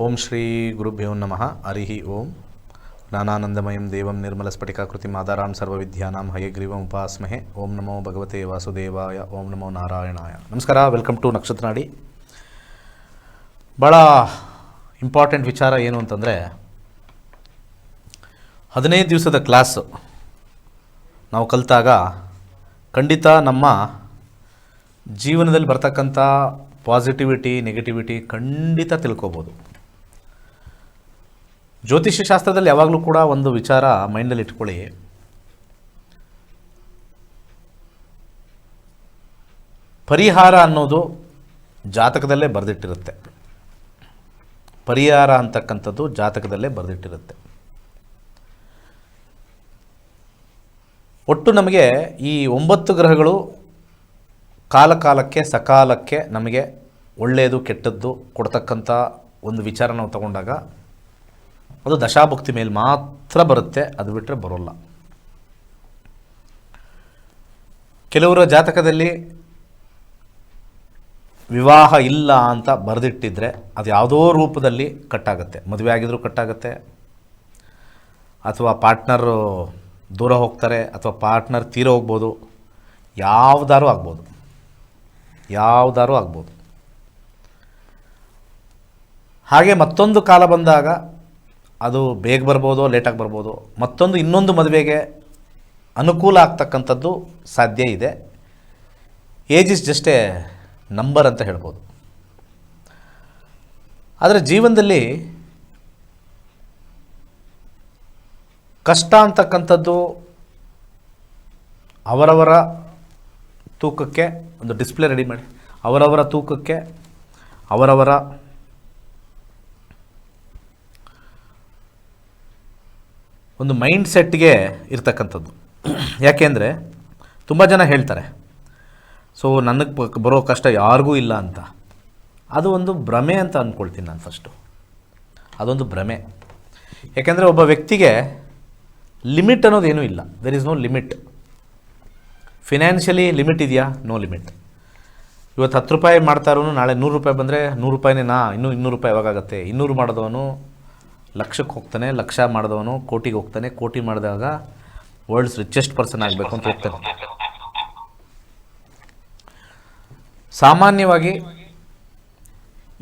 ಓಂ ಶ್ರೀ ಗುರುಭ್ಯೋ ನಮಃ. ಹರಿ ಓಂ. ಜ್ಞಾನಾನಂದಮಯಂ ದೇವಂ ನಿರ್ಮಲಸ್ಫಟಿಕಾಕೃತಿಂ ಆಧಾರಾಂ ಸರ್ವವಿದ್ಯಾನಾಂ ಹಯಗ್ರೀವಂ ಉಪಾಸ್ಮಹೆ. ಓಂ ನಮೋ ಭಗವತೆ ವಾಸುದೇವಾಯ. ಓಂ ನಮೋ ನಾರಾಯಣಾಯ. ನಮಸ್ಕಾರ, ವೆಲ್ಕಮ್ ಟು ನಕ್ಷತ್ರನಾಡಿ. ಭಾಳ ಇಂಪಾರ್ಟೆಂಟ್ ವಿಚಾರ ಏನು ಅಂತಂದರೆ, 15 ದಿವಸದ ಕ್ಲಾಸು ನಾವು ಕಲಿತಾಗ ಖಂಡಿತ ನಮ್ಮ ಜೀವನದಲ್ಲಿ ಬರ್ತಕ್ಕಂಥ ಪಾಸಿಟಿವಿಟಿ, ನೆಗೆಟಿವಿಟಿ ಖಂಡಿತ ತಿಳ್ಕೊಬೋದು. ಜ್ಯೋತಿಷ್ಯ ಶಾಸ್ತ್ರದಲ್ಲಿ ಯಾವಾಗಲೂ ಕೂಡ ಒಂದು ವಿಚಾರ ಮೈಂಡಲ್ಲಿ ಇಟ್ಕೊಳ್ಳಿ. ಪರಿಹಾರ ಅನ್ನೋದು ಜಾತಕದಲ್ಲೇ ಬರೆದಿಟ್ಟಿರುತ್ತೆ. ಪರಿಹಾರ ಅಂತಕ್ಕಂಥದ್ದು ಜಾತಕದಲ್ಲೇ ಬರೆದಿಟ್ಟಿರುತ್ತೆ. ಒಟ್ಟು ನಮಗೆ ಈ 9 ಗ್ರಹಗಳು ಕಾಲಕಾಲಕ್ಕೆ ಸಕಾಲಕ್ಕೆ ನಮಗೆ ಒಳ್ಳೆಯದು ಕೆಟ್ಟದ್ದು ಕೊಡ್ತಕ್ಕಂಥ ಒಂದು ವಿಚಾರ ನಾವು ತಗೊಂಡಾಗ ಅದು ದಶಾಭುಕ್ತಿ ಮೇಲೆ ಮಾತ್ರ ಬರುತ್ತೆ, ಅದು ಬಿಟ್ಟರೆ ಬರೋಲ್ಲ. ಕೆಲವರ ಜಾತಕದಲ್ಲಿ ವಿವಾಹ ಇಲ್ಲ ಅಂತ ಬರೆದಿಟ್ಟಿದ್ರೆ ಅದು ಯಾವುದೋ ರೂಪದಲ್ಲಿ ಕಟ್ಟಾಗುತ್ತೆ. ಮದುವೆ ಆಗಿದ್ರೂ ಕಟ್ಟಾಗುತ್ತೆ, ಅಥವಾ ಪಾರ್ಟ್ನರು ದೂರ ಹೋಗ್ತಾರೆ, ಅಥವಾ ಪಾರ್ಟ್ನರ್ ತೀರ ಹೋಗ್ಬೋದು, ಯಾವುದಾದ್ರೂ ಆಗ್ಬೋದು. ಹಾಗೆ ಮತ್ತೊಂದು ಕಾಲ ಬಂದಾಗ ಅದು ಬೇಗ ಬರ್ಬೋದು, ಲೇಟಾಗಿ ಬರ್ಬೋದು. ಇನ್ನೊಂದು ಮದುವೆಗೆ ಅನುಕೂಲ ಆಗ್ತಕ್ಕಂಥದ್ದು ಸಾಧ್ಯ ಇದೆ. Age is just A number ಅಂತ ಹೇಳ್ಬೋದು. ಆದರೆ ಜೀವನದಲ್ಲಿ ಕಷ್ಟ ಅಂತಕ್ಕಂಥದ್ದು ಅವರವರ ತೂಕಕ್ಕೆ ಒಂದು ಡಿಸ್ಪ್ಲೇ ರೆಡಿ ಮಾಡಿ, ಅವರವರ ತೂಕಕ್ಕೆ ಅವರವರ ಒಂದು ಮೈಂಡ್ ಸೆಟ್ಗೆ ಇರ್ತಕ್ಕಂಥದ್ದು. ಯಾಕೆಂದರೆ ತುಂಬ ಜನ ಹೇಳ್ತಾರೆ, ಸೊ ನನಗೆ ಬರೋ ಕಷ್ಟ ಯಾರಿಗೂ ಇಲ್ಲ ಅಂತ. ಅದು ಒಂದು ಭ್ರಮೆ ಅಂತ ಅಂದ್ಕೊಳ್ತೀನಿ ನಾನು ಫಸ್ಟು. ಅದೊಂದು ಭ್ರಮೆ. ಯಾಕೆಂದರೆ ಒಬ್ಬ ವ್ಯಕ್ತಿಗೆ ಲಿಮಿಟ್ ಅನ್ನೋದೇನೂ ಇಲ್ಲ. There is no limit. Financially limit ಇದೆಯಾ? No limit. ಇವತ್ತು 10 ರೂಪಾಯಿ ಮಾಡ್ತಾರೂ ನಾಳೆ 100 ರೂಪಾಯಿ ಬಂದರೆ 100 ರೂಪಾಯಿನೇ ಇನ್ನೂ 200 ರೂಪಾಯಿ ಯಾವಾಗಾಗುತ್ತೆ? 200 ಮಾಡಿದವನು ಲಕ್ಷಕ್ಕೆ ಹೋಗ್ತಾನೆ, ಲಕ್ಷ ಮಾಡಿದವನು ಕೋಟಿಗೆ ಹೋಗ್ತಾನೆ, ಕೋಟಿ ಮಾಡಿದಾಗ ವರ್ಲ್ಡ್ಸ್ ರಿಚೆಸ್ಟ್ ಪರ್ಸನ್ ಆಗಬೇಕು ಅಂತ ಹೋಗ್ತಾನೆ. ಸಾಮಾನ್ಯವಾಗಿ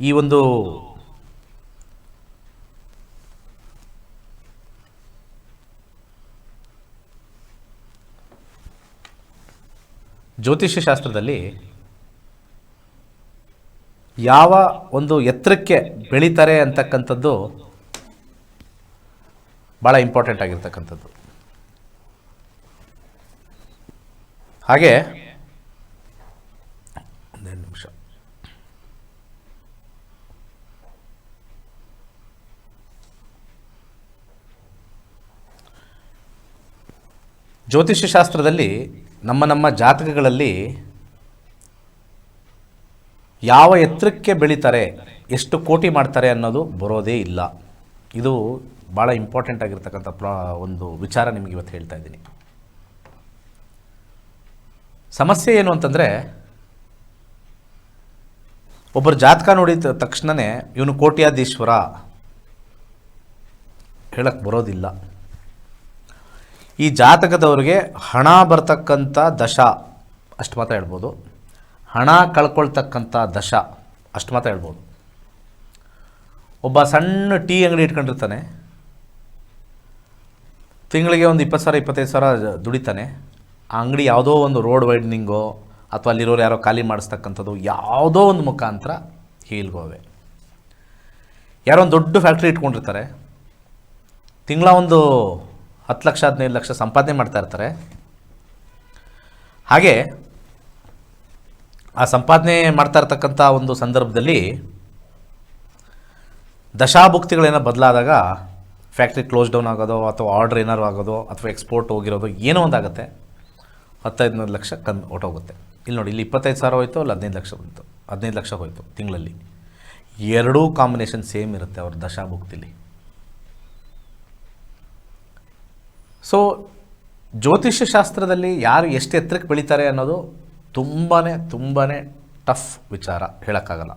ಈ ಒಂದು ಜ್ಯೋತಿಷ್ಯ ಶಾಸ್ತ್ರದಲ್ಲಿ ಯಾವ ಒಂದು ಎತ್ತರಕ್ಕೆ ಬೆಳೀತಾರೆ ಅಂತಕ್ಕಂಥದ್ದು ಭಾಳ ಇಂಪಾರ್ಟೆಂಟ್ ಆಗಿರ್ತಕ್ಕಂಥದ್ದು. ಹಾಗೆ ಒಂದೆರಡು ನಿಮಿಷ. ಜ್ಯೋತಿಷ್ಯ ಶಾಸ್ತ್ರದಲ್ಲಿ ನಮ್ಮ ಜಾತಕಗಳಲ್ಲಿ ಯಾವ ಎತ್ತರಕ್ಕೆ ಬೆಳೀತಾರೆ, ಎಷ್ಟು ಕೋಟಿ ಮಾಡ್ತಾರೆ ಅನ್ನೋದು ಬರೋದೇ ಇಲ್ಲ. ಇದು ಭಾಳ ಇಂಪಾರ್ಟೆಂಟ್ ಆಗಿರ್ತಕ್ಕಂಥ ಒಂದು ವಿಚಾರ ನಿಮಗೆ ಇವತ್ತು ಹೇಳ್ತಾ ಇದ್ದೀನಿ. ಸಮಸ್ಯೆ ಏನು ಅಂತಂದರೆ, ಒಬ್ಬರು ಜಾತಕ ನೋಡಿದ ತಕ್ಷಣವೇ ಇವನು ಕೋಟ್ಯಾಧೀಶ್ವರ ಹೇಳಕ್ಕೆ ಬರೋದಿಲ್ಲ. ಈ ಜಾತಕದವ್ರಿಗೆ ಹಣ ಬರ್ತಕ್ಕಂಥ ದಶ ಅಷ್ಟು ಮಾತ್ರ ಹೇಳ್ಬೋದು, ಹಣ ಕಳ್ಕೊಳ್ತಕ್ಕಂಥ ದಶ ಅಷ್ಟು ಮಾತ್ರ ಹೇಳ್ಬೋದು. ಒಬ್ಬ ಸಣ್ಣ ಟೀ ಅಂಗಡಿ ಇಟ್ಕೊಂಡಿರ್ತಾನೆ, ತಿಂಗಳಿಗೆ ಒಂದು 20,000 25,000 ದುಡಿತಾನೆ. ಆ ಅಂಗಡಿ ಯಾವುದೋ ಒಂದು ರೋಡ್ ವೈಡ್ನಿಂಗೋ ಅಥವಾ ಅಲ್ಲಿರೋರು ಯಾರೋ ಖಾಲಿ ಮಾಡಿಸ್ತಕ್ಕಂಥದ್ದು ಯಾವುದೋ ಒಂದು ಮುಖಾಂತರ ಹೀಲ್ಗೋವೆ. ಯಾರೋ ಒಂದು ದೊಡ್ಡ ಫ್ಯಾಕ್ಟ್ರಿ ಇಟ್ಕೊಂಡಿರ್ತಾರೆ, ತಿಂಗಳ ಒಂದು 10 ಲಕ್ಷ 15 ಲಕ್ಷ ಸಂಪಾದನೆ ಮಾಡ್ತಾ ಇರ್ತಾರೆ. ಹಾಗೆ ಆ ಸಂಪಾದನೆ ಮಾಡ್ತಾ ಇರ್ತಕ್ಕಂಥ ಒಂದು ಸಂದರ್ಭದಲ್ಲಿ ದಶಾಭುಕ್ತಿಗಳೇನೋ ಬದಲಾದಾಗ ಫ್ಯಾಕ್ಟ್ರಿ ಕ್ಲೋಸ್ ಡೌನ್ ಆಗೋದು, ಅಥವಾ ಆರ್ಡ್ರ್ ಏನಾರು ಆಗೋದು, ಅಥವಾ ಎಕ್ಸ್ಪೋರ್ಟ್ ಹೋಗಿರೋದು, ಏನೋ ಒಂದು ಆಗುತ್ತೆ. 15 ಲಕ್ಷ ಹೊಟ್ಟೋಗುತ್ತೆ. ಇಲ್ಲಿ ನೋಡಿ, ಇಲ್ಲಿ 25,000 ಹೋಯಿತು, ಅಲ್ಲಿ 15 ಲಕ್ಷ ಬಂತು, 15 ಲಕ್ಷ ಹೋಯಿತು ತಿಂಗಳಲ್ಲಿ. ಎರಡೂ ಕಾಂಬಿನೇಷನ್ ಸೇಮ್ ಇರುತ್ತೆ ಅವ್ರ ದಶಾಭುಕ್ತಿಲಿ. ಸೊ ಜ್ಯೋತಿಷ್ಯ ಶಾಸ್ತ್ರದಲ್ಲಿ ಯಾರು ಎಷ್ಟು ಎತ್ತರಕ್ಕೆ ಬೆಳೀತಾರೆ ಅನ್ನೋದು ತುಂಬಾ ಟಫ್ ವಿಚಾರ, ಹೇಳೋಕ್ಕಾಗಲ್ಲ.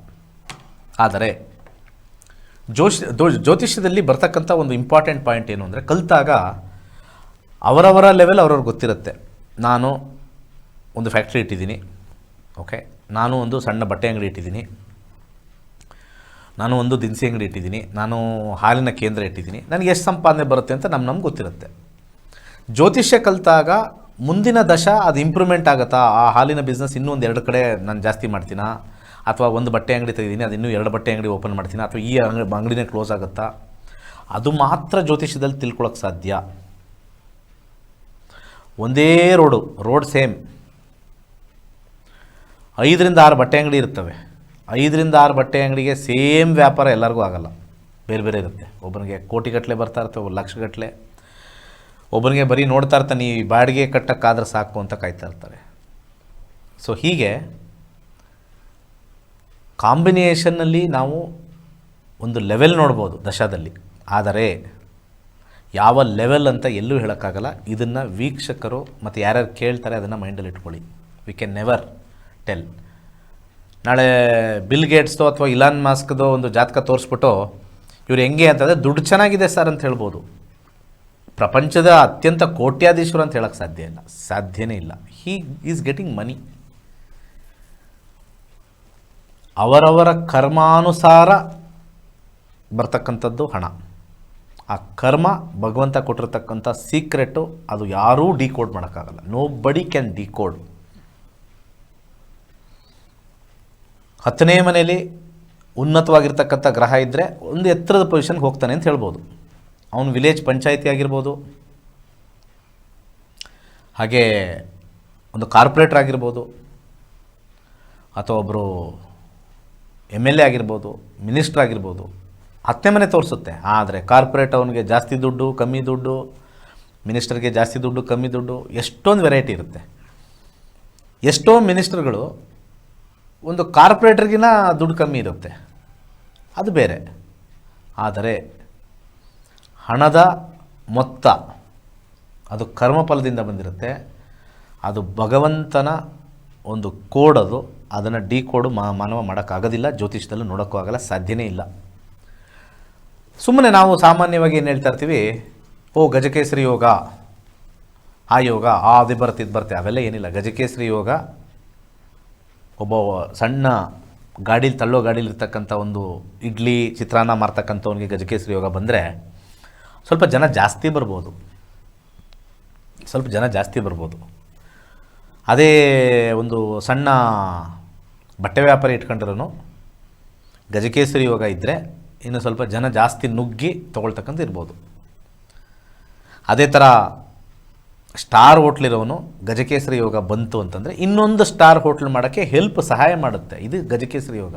ಆದರೆ ಜ್ಯೋತಿಷ್ಯದಲ್ಲಿ ಬರ್ತಕ್ಕಂಥ ಒಂದು ಇಂಪಾರ್ಟೆಂಟ್ ಪಾಯಿಂಟ್ ಏನು ಅಂದರೆ, ಕಲಿತಾಗ ಅವರವರ ಲೆವೆಲ್ ಅವ್ರವ್ರಿಗೆ ಗೊತ್ತಿರುತ್ತೆ. ನಾನು ಒಂದು ಫ್ಯಾಕ್ಟ್ರಿ ಇಟ್ಟಿದ್ದೀನಿ, ಓಕೆ, ನಾನು ಒಂದು ಸಣ್ಣ ಬಟ್ಟೆ ಅಂಗಡಿ ಇಟ್ಟಿದ್ದೀನಿ, ನಾನು ಒಂದು ದಿನಸಿ ಅಂಗಡಿ ಇಟ್ಟಿದ್ದೀನಿ, ನಾನು ಹಾಲಿನ ಕೇಂದ್ರ ಇಟ್ಟಿದ್ದೀನಿ, ನನಗೆ ಎಷ್ಟು ಸಂಪಾದನೆ ಬರುತ್ತೆ ಅಂತ ನಮ್ಗೆ ಗೊತ್ತಿರುತ್ತೆ. ಜ್ಯೋತಿಷ್ಯ ಕಲಿತಾಗ ಮುಂದಿನ ದಶ ಅದು ಇಂಪ್ರೂವ್ಮೆಂಟ್ ಆಗುತ್ತಾ, ಆ ಹಾಲಿನ ಬಿಸ್ನೆಸ್ ಇನ್ನೂ ಒಂದು 2 ಕಡೆ ನಾನು ಜಾಸ್ತಿ ಮಾಡ್ತೀನಾ, ಅಥವಾ ಒಂದು ಬಟ್ಟೆ ಅಂಗಡಿ ತೆಗೆದೀನಿ ಅದು ಇನ್ನೂ 2 ಬಟ್ಟೆ ಅಂಗಡಿ ಓಪನ್ ಮಾಡ್ತೀನಿ, ಅಥವಾ ಈ ಅಂಗಡಿನೇ ಕ್ಲೋಸ್ ಆಗುತ್ತಾ, ಅದು ಮಾತ್ರ ಜ್ಯೋತಿಷ್ಯದಲ್ಲಿ ತಿಳ್ಕೊಳಕ್ಕೆ ಸಾಧ್ಯ. ಒಂದೇ ರೋಡ್ ಸೇಮ್ 5ರಿಂದ 6 ಬಟ್ಟೆ ಅಂಗಡಿ ಇರ್ತವೆ. 5ರಿಂದ 6 ಬಟ್ಟೆ ಅಂಗಡಿಗೆ ಸೇಮ್ ವ್ಯಾಪಾರ ಎಲ್ಲರಿಗೂ ಆಗಲ್ಲ, ಬೇರೆ ಬೇರೆ ಇರುತ್ತೆ. ಒಬ್ಬನಿಗೆ ಕೋಟಿಗಟ್ಟಲೆ ಬರ್ತಾ ಇರ್ತವೆ, ಒಬ್ಬ ಲಕ್ಷಗಟ್ಟಲೆ, ಒಬ್ಬನಿಗೆ ಬರೀ ನೋಡ್ತಾ ಇರ್ತಾನೆ ಈ ಬಾಡಿಗೆ ಕಟ್ಟಕ್ಕಾದ್ರೆ ಸಾಕು ಅಂತ ಕಾಯ್ತಾ ಇರ್ತಾರೆ. ಸೊ ಹೀಗೆ ಕಾಂಬಿನೇಷನ್ನಲ್ಲಿ ನಾವು ಒಂದು ಲೆವೆಲ್ ನೋಡ್ಬೋದು ದಶಾದಲ್ಲಿ, ಆದರೆ ಯಾವ ಲೆವೆಲ್ ಅಂತ ಎಲ್ಲೂ ಹೇಳೋಕ್ಕಾಗಲ್ಲ. ಇದನ್ನು ವೀಕ್ಷಕರು ಮತ್ತು ಯಾರ್ಯಾರು ಕೇಳ್ತಾರೆ ಅದನ್ನು ಮೈಂಡಲ್ಲಿ ಇಟ್ಕೊಳ್ಳಿ. We can never tell. ನಾಳೆ ಬಿಲ್ ಗೇಟ್ಸ್ದೋ ಅಥವಾ ಇಲಾನ್ ಮಾಸ್ಕ್ದೋ ಒಂದು ಜಾತಕ ತೋರಿಸ್ಬಿಟ್ಟು ಇವ್ರು ಹೆಂಗೆ ಅಂತಂದರೆ ದುಡ್ಡು ಚೆನ್ನಾಗಿದೆ ಸರ್ ಅಂತ ಹೇಳ್ಬೋದು. ಪ್ರಪಂಚದ ಅತ್ಯಂತ ಕೋಟ್ಯಾಧೀಶ್ವರ ಅಂತ ಹೇಳೋಕ್ಕೆ ಸಾಧ್ಯನೇ ಇಲ್ಲ. ಹೀ ಈಸ್ ಗೆಟಿಂಗ್ ಮನಿ. ಅವರವರ ಕರ್ಮಾನುಸಾರ ಬರ್ತಕ್ಕಂಥದ್ದು ಹಣ. ಆ ಕರ್ಮ ಭಗವಂತ ಕೊಟ್ಟಿರ್ತಕ್ಕಂಥ ಸೀಕ್ರೆಟು, ಅದು ಯಾರೂ ಡಿಕೋಡ್ ಮಾಡೋಕ್ಕಾಗಲ್ಲ. ನೋ ಬಡಿ ಕ್ಯಾನ್ ಡಿಕೋಡ್. 10ನೇ ಮನೆಯಲ್ಲಿ ಉನ್ನತವಾಗಿರ್ತಕ್ಕಂಥ ಗ್ರಹ ಇದ್ದರೆ ಒಂದು ಎತ್ತರದ ಪೊಸಿಷನ್ಗೆ ಹೋಗ್ತಾನೆ ಅಂತ ಹೇಳ್ಬೋದು. ಅವನು ವಿಲೇಜ್ ಪಂಚಾಯಿತಿ ಆಗಿರ್ಬೋದು, ಹಾಗೆ ಒಂದು ಕಾರ್ಪೊರೇಟರ್ ಆಗಿರ್ಬೋದು, ಅಥವಾ ಒಬ್ಬರು MLA ಆಗಿರ್ಬೋದು, ಮಿನಿಸ್ಟ್ರ್ ಆಗಿರ್ಬೋದು. 10ನೇ ಮನೆ ತೋರಿಸುತ್ತೆ. ಆದರೆ ಕಾರ್ಪೊರೇಟ್ ಅವನಿಗೆ ಜಾಸ್ತಿ ದುಡ್ಡು ಕಮ್ಮಿ ದುಡ್ಡು, ಮಿನಿಸ್ಟರ್ಗೆ ಜಾಸ್ತಿ ದುಡ್ಡು ಕಮ್ಮಿ ದುಡ್ಡು, ಎಷ್ಟೊಂದು ವೆರೈಟಿ ಇರುತ್ತೆ. ಎಷ್ಟೋ ಮಿನಿಸ್ಟರ್ಗಳು ಒಂದು ಕಾರ್ಪೊರೇಟರ್ಗಿನ ದುಡ್ಡು ಕಮ್ಮಿ ಇರುತ್ತೆ, ಅದು ಬೇರೆ. ಆದರೆ ಹಣದ ಮೊತ್ತ ಅದು ಕರ್ಮಫಲದಿಂದ ಬಂದಿರುತ್ತೆ. ಅದು ಭಗವಂತನ ಒಂದು ಕೋಡ್, ಅದನ್ನು ಡಿಕೋಡು ಮಾನವ ಮಾಡೋಕ್ಕಾಗೋದಿಲ್ಲ. ಜ್ಯೋತಿಷದಲ್ಲೂ ನೋಡೋಕ್ಕೂ ಆಗಲ್ಲ, ಸಾಧ್ಯನೇ ಇಲ್ಲ. ಸುಮ್ಮನೆ ನಾವು ಸಾಮಾನ್ಯವಾಗಿ ಏನು ಹೇಳ್ತಾ ಇರ್ತೀವಿ, ಗಜಕೇಸರಿ ಯೋಗ, ಆ ಯೋಗ, ಅದು ಬರುತ್ತೆ ಇದು ಬರುತ್ತೆ, ಅವೆಲ್ಲ ಏನಿಲ್ಲ. ಗಜಕೇಸರಿ ಯೋಗ ಒಬ್ಬ ಸಣ್ಣ ಗಾಡೀಲಿ ತಳ್ಳೋ ಗಾಡೀಲಿರ್ತಕ್ಕಂಥ ಒಂದು ಇಡ್ಲಿ ಚಿತ್ರಾನ್ನ ಮಾರ್ತಕ್ಕಂಥವ್ನಿಗೆ ಗಜಕೇಸರಿ ಯೋಗ ಬಂದರೆ ಸ್ವಲ್ಪ ಜನ ಜಾಸ್ತಿ ಬರ್ಬೋದು. ಅದೇ ಒಂದು ಸಣ್ಣ ಬಟ್ಟೆ ವ್ಯಾಪಾರಿ ಇಟ್ಕೊಂಡಿರೋನು ಗಜಕೇಸರಿ ಯೋಗ ಇದ್ದರೆ ಇನ್ನು ಸ್ವಲ್ಪ ಜನ ಜಾಸ್ತಿ ನುಗ್ಗಿ ತೊಗೊಳ್ತಕ್ಕಂಥ ಇರ್ಬೋದು. ಅದೇ ಥರ ಸ್ಟಾರ್ ಹೋಟ್ಲಿರೋನು ಗಜಕೇಸರಿ ಯೋಗ ಬಂತು ಅಂತಂದರೆ ಇನ್ನೊಂದು ಸ್ಟಾರ್ ಹೋಟ್ಲ್ ಮಾಡೋಕ್ಕೆ ಸಹಾಯ ಮಾಡುತ್ತೆ. ಇದು ಗಜಕೇಸರಿ ಯೋಗ.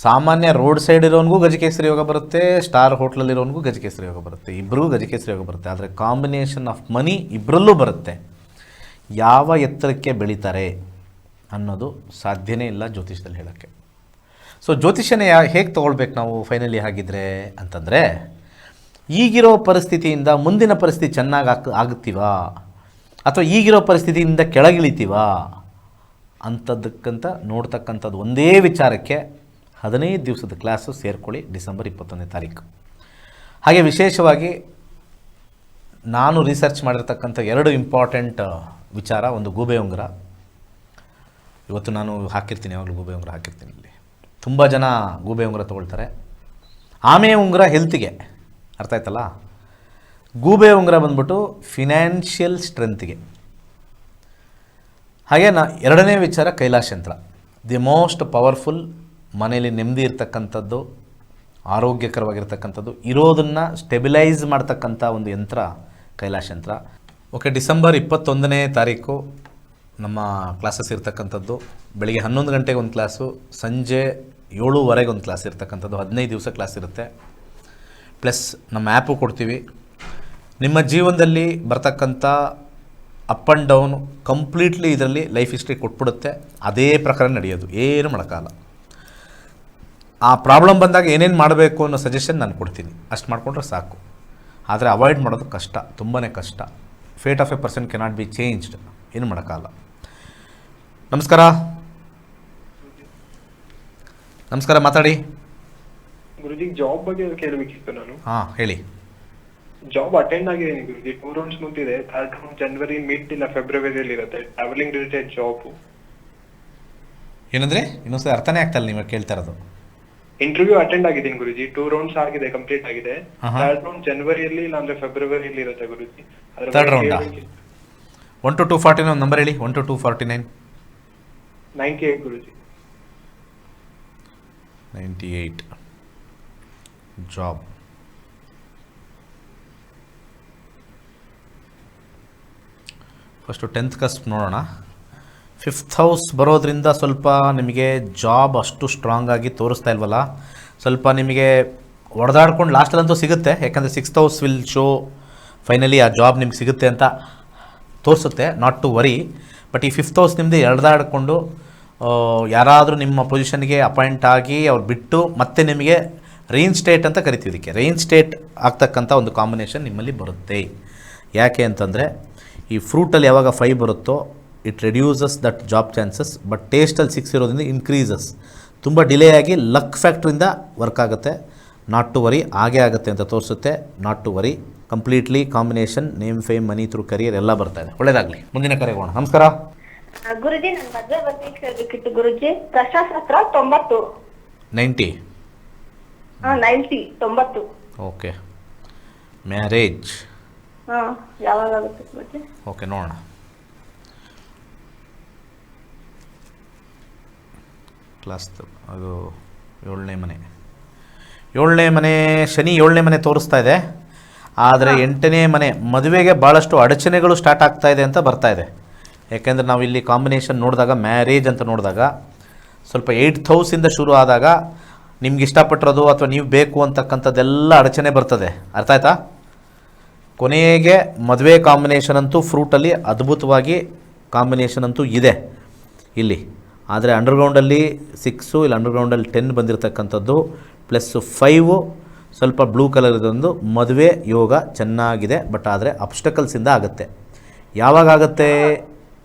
ಸಾಮಾನ್ಯ ರೋಡ್ ಸೈಡ್ ಇರೋನಿಗೂ ಗಜಕೇಸರಿ ಯೋಗ ಬರುತ್ತೆ, ಸ್ಟಾರ್ ಹೋಟ್ಲಲ್ಲಿರೋನಿಗೂ ಗಜಕೇಸರಿ ಯೋಗ ಬರುತ್ತೆ, ಇಬ್ಬರಿಗೂ ಗಜಕೇಸರಿ ಯೋಗ ಬರುತ್ತೆ. ಆದರೆ ಕಾಂಬಿನೇಷನ್ ಆಫ್ ಮನಿ ಇಬ್ಬರಲ್ಲೂ ಬರುತ್ತೆ. ಯಾವ ಎತ್ತರಕ್ಕೆ ಬೆಳೀತಾರೆ ಅನ್ನೋದು ಸಾಧ್ಯನೇ ಇಲ್ಲ ಜ್ಯೋತಿಷದಲ್ಲಿ ಹೇಳೋಕ್ಕೆ. ಸೊ ಜ್ಯೋತಿಷ್ಯನೇ ಹೇಗೆ ತೊಗೊಳ್ಬೇಕು ನಾವು ಫೈನಲಿ ಆಗಿದ್ದರೆ ಅಂತಂದರೆ, ಈಗಿರೋ ಪರಿಸ್ಥಿತಿಯಿಂದ ಮುಂದಿನ ಪರಿಸ್ಥಿತಿ ಚೆನ್ನಾಗಿ ಆಗುತ್ತೀವಾ, ಅಥವಾ ಈಗಿರೋ ಪರಿಸ್ಥಿತಿಯಿಂದ ಕೆಳಗಿಳಿತೀವಾ ಅಂಥದ್ದಕ್ಕಂತ ನೋಡ್ತಕ್ಕಂಥದ್ದು ಒಂದೇ ವಿಚಾರಕ್ಕೆ 15 ದಿವಸದ ಕ್ಲಾಸು ಸೇರ್ಕೊಳ್ಳಿ, ಡಿಸೆಂಬರ್ 21ನೇ ತಾರೀಕು. ಹಾಗೆ ವಿಶೇಷವಾಗಿ ನಾನು ರಿಸರ್ಚ್ ಮಾಡಿರ್ತಕ್ಕಂಥ 2 ಇಂಪಾರ್ಟೆಂಟ್ ವಿಚಾರ. ಒಂದು ಗೂಬೆ ಉಂಗುರ, ಇವತ್ತು ನಾನು ಹಾಕಿರ್ತೀನಿ, ಯಾವಾಗಲೂ ಗೂಬೆ ಉಂಗುರ ಹಾಕಿರ್ತೀನಿ. ಇಲ್ಲಿ ತುಂಬ ಜನ ಗೂಬೆ ಉಂಗುರ ತೊಗೊಳ್ತಾರೆ. ಆಮೆ ಉಂಗುರ ಹೆಲ್ತಿಗೆ, ಅರ್ಥ ಆಯ್ತಲ್ಲ. ಗೂಬೆ ಉಂಗುರ ಬಂದ್ಬಿಟ್ಟು ಫಿನಾನ್ಷಿಯಲ್ ಸ್ಟ್ರೆಂತ್ಗೆ. ಹಾಗೆ 2ನೇ ವಿಚಾರ ಕೈಲಾಶ್ ಯಂತ್ರ. ದಿ ಮೋಸ್ಟ್ ಪವರ್ಫುಲ್, ಮನೆಯಲ್ಲಿ ನೆಮ್ಮದಿ ಇರ್ತಕ್ಕಂಥದ್ದು, ಆರೋಗ್ಯಕರವಾಗಿರ್ತಕ್ಕಂಥದ್ದು, ಇರೋದನ್ನು ಸ್ಟೆಬಿಲೈಸ್ ಮಾಡ್ತಕ್ಕಂಥ ಒಂದು ಯಂತ್ರ ಕೈಲಾಶ್ ಯಂತ್ರ. ಓಕೆ, ಡಿಸೆಂಬರ್ 21ನೇ ತಾರೀಕು ನಮ್ಮ ಕ್ಲಾಸಸ್ ಇರ್ತಕ್ಕಂಥದ್ದು. ಬೆಳಿಗ್ಗೆ 11 ಗಂಟೆಗೆ ಒಂದು ಕ್ಲಾಸು, ಸಂಜೆ 7:15 ಒಂದು ಕ್ಲಾಸ್ ಇರ್ತಕ್ಕಂಥದ್ದು. 15 ದಿವಸ ಕ್ಲಾಸ್ ಇರುತ್ತೆ. ಪ್ಲಸ್ ನಮ್ಮ ಆ್ಯಪು ಕೊಡ್ತೀವಿ. ನಿಮ್ಮ ಜೀವನದಲ್ಲಿ ಬರ್ತಕ್ಕಂಥ ಅಪ್ ಆ್ಯಂಡ್ ಡೌನು ಕಂಪ್ಲೀಟ್ಲಿ ಇದರಲ್ಲಿ ಲೈಫ್ ಹಿಸ್ಟ್ರಿ ಕೊಟ್ಬಿಡುತ್ತೆ. ಅದೇ ಪ್ರಕಾರ ನಡೆಯೋದು, ಏನು ಮಾಡೋಕ್ಕಾಗಲ್ಲ. ಆ ಪ್ರಾಬ್ಲಮ್ ಬಂದಾಗ ಏನೇನು ಮಾಡಬೇಕು ಅನ್ನೋ ಸಜೆಷನ್ ನಾನು ಕೊಡ್ತೀನಿ, ಅಷ್ಟು ಮಾಡಿಕೊಂಡ್ರೆ ಸಾಕು. ಆದರೆ ಅವಾಯ್ಡ್ ಮಾಡೋದು ಕಷ್ಟ, ತುಂಬಾ ಕಷ್ಟ. Fate of A person cannot be changed, ಏನು ಮಾಡೋಕ್ಕಾಗಲ್ಲ. ನಮಸ್ಕಾರ, ಮಾತಾಡಿ. ಗುರುಜಿ ಜಾಬ್ ಬಗ್ಗೆ ಕೇಳಬೇಕಿತ್ತು ನಾನು. ಹಾಂ ಹೇಳಿ. ಜಾಬ್ ಅಟೆಂಡ್ ಆಗಿದ್ದೀನಿ ಗುರುಜಿ, 2 ರೌಂಡ್ಸ್ ಮುಂದಿದೆ. 3rd ರೌಂಡ್ ಜನವರಿ ಮಿಡ್ ಇಲ್ಲ ಫೆಬ್ರವರಿಯಲ್ಲಿ ಇರುತ್ತೆ. Travelling related job. ಏನಂದ್ರೆ ಇನ್ನೊಂದ್ಸರಿ ಅರ್ಥನೇ ಆಗ್ತಾ ಇಲ್ಲ ನೀವು ಕೇಳ್ತಾ ಇರೋದು. ಇಂಟರ್ವ್ಯೂ ಅಟೆಂಡ್ ಆಗಿದ್ದೀನಿ ಗುರುಜಿ, 2 ರೌಂಡ್ಸ್ ಆಗಿದೆ, ಕಂಪ್ಲೀಟ್ ಆಗಿದೆ. 3rd ರೌಂಡ್ ಜನವರಿಯಲ್ಲಿ ಇಲ್ಲ ಅಂದ್ರೆ ಫೆಬ್ರವರಿಯಲ್ಲಿ ಇರುತ್ತೆ ಗುರುಜಿ. 3rd ರೌಂಡಾ? 1 to 249 ಒಂದು ನಂಬರ್ ಹೇಳಿ. 1 to 249. 98 Guruji. 98 job. First 10th cusp ನೋಡೋಣ. 5th ಹೌಸ್ ಬರೋದ್ರಿಂದ ಸ್ವಲ್ಪ ನಿಮಗೆ ಜಾಬ್ ಅಷ್ಟು ಸ್ಟ್ರಾಂಗ್ ಆಗಿ ತೋರಿಸ್ತಾ ಇಲ್ವಲ್ಲ. ಸ್ವಲ್ಪ ನಿಮಗೆ ಹೊಡೆದಾಡ್ಕೊಂಡು ಲಾಸ್ಟಲ್ಲಂತೂ ಸಿಗುತ್ತೆ, ಯಾಕಂದರೆ 6th house will show finally ಆ ಜಾಬ್ ನಿಮ್ಗೆ ಸಿಗುತ್ತೆ ಅಂತ ತೋರಿಸುತ್ತೆ. Not to worry. ಬಟ್ ಈ 5th ಹೌಸ್ ನಿಮ್ಮದು ಎಳೆದಾಡಿಕೊಂಡು ಯಾರಾದರೂ ನಿಮ್ಮ ಪೊಸಿಷನ್ಗೆ ಅಪಾಯಿಂಟ್ ಆಗಿ ಅವ್ರು ಬಿಟ್ಟು ಮತ್ತೆ ನಿಮಗೆ ರೈನ್ಸ್ಟೇಟ್ ಅಂತ ಕರಿತೀವಿ. ಇದಕ್ಕೆ ರೈನ್ಸ್ಟೇಟ್ ಆಗ್ತಕ್ಕಂಥ ಒಂದು ಕಾಂಬಿನೇಷನ್ ನಿಮ್ಮಲ್ಲಿ ಬರುತ್ತೆ. ಯಾಕೆ ಅಂತಂದರೆ ಈ ಫ್ರೂಟಲ್ಲಿ ಯಾವಾಗ 5 ಬರುತ್ತೋ it reduces that job chances. But ಟೇಸ್ಟಲ್ಲಿ 6 ಇರೋದ್ರಿಂದ ಇನ್ಕ್ರೀಸಸ್. ತುಂಬ ಡಿಲೇ ಆಗಿ ಲಕ್ ಫ್ಯಾಕ್ಟ್ರಿಂದ ವರ್ಕ್ ಆಗುತ್ತೆ. ನಾಟ್ ಟು ವರಿ, ಹಾಗೇ ಆಗುತ್ತೆ ಅಂತ ತೋರಿಸುತ್ತೆ. Not to worry, completely combination name fame money through career ಎಲ್ಲ ಬರ್ತಾ ಇದೆ. ಒಳ್ಳೆಯದಾಗಲಿ. ಮುಂದಿನ ಕರೆಗೋಣ. ನಮಸ್ಕಾರ ಗುರುಜಿ, ನನ್ನ ಮದುವೆ ಬಗ್ಗೆ ಕೇಳಬೇಕಿತ್ತು ಗುರುಜಿ. ಪ್ರಶಾಸ್ತ್ರ 90. 90. 90. ಓಕೆ. ಮ್ಯಾರೇಜ್ ಯಾವಾಗ ಆಗುತ್ತೆ ಗುರುಜಿ? ಓಕೆ, ನೋಡೋಣ. ಕ್ಲಾಸ್ ಅದು 7ನೇ ಮನೆ. 7ನೇ ಮನೆ ಶನಿ 7ನೇ ಮನೆ ತೋರಿಸ್ತಾ ಇದೆ. ಆದರೆ 8ನೇ ಮನೆ ಮದುವೆಗೆ ಭಾಳಷ್ಟು ಅಡಚಣೆಗಳು ಸ್ಟಾರ್ಟ್ ಆಗ್ತಾ ಇದೆ ಅಂತ ಬರ್ತಾ ಇದೆ. ಯಾಕೆಂದರೆ ನಾವು ಇಲ್ಲಿ ಕಾಂಬಿನೇಷನ್ ನೋಡಿದಾಗ ಮ್ಯಾರೇಜ್ ಅಂತ ನೋಡಿದಾಗ ಸ್ವಲ್ಪ 8th ಹೌಸಿಂದ ಶುರು ಆದಾಗ ನಿಮ್ಗೆ ಇಷ್ಟಪಟ್ಟಿರೋದು ಅಥವಾ ನೀವು ಬೇಕು ಅಂತಕ್ಕಂಥದ್ದೆಲ್ಲ ಅಡಚಣೆ ಬರ್ತದೆ. ಅರ್ಥ ಆಯ್ತಾ? ಕೊನೆಗೆ ಮದುವೆ ಕಾಂಬಿನೇಷನ್ ಅಂತೂ ಫ್ರೂಟಲ್ಲಿ ಅದ್ಭುತವಾಗಿ ಕಾಂಬಿನೇಷನ್ ಅಂತೂ ಇದೆ ಇಲ್ಲಿ. ಆದರೆ ಅಂಡರ್ಗ್ರೌಂಡಲ್ಲಿ 6 ಇಲ್ಲಿ ಅಂಡರ್ಗ್ರೌಂಡಲ್ಲಿ 10 ಬಂದಿರತಕ್ಕಂಥದ್ದು ಪ್ಲಸ್ 5 ಸ್ವಲ್ಪ ಬ್ಲೂ ಕಲರ್ ಇದೊಂದು ಮದುವೆ ಯೋಗ ಚೆನ್ನಾಗಿದೆ. ಬಟ್ ಆದರೆ ಅಬ್ಸ್ಟಕಲ್ಸಿಂದ ಆಗುತ್ತೆ.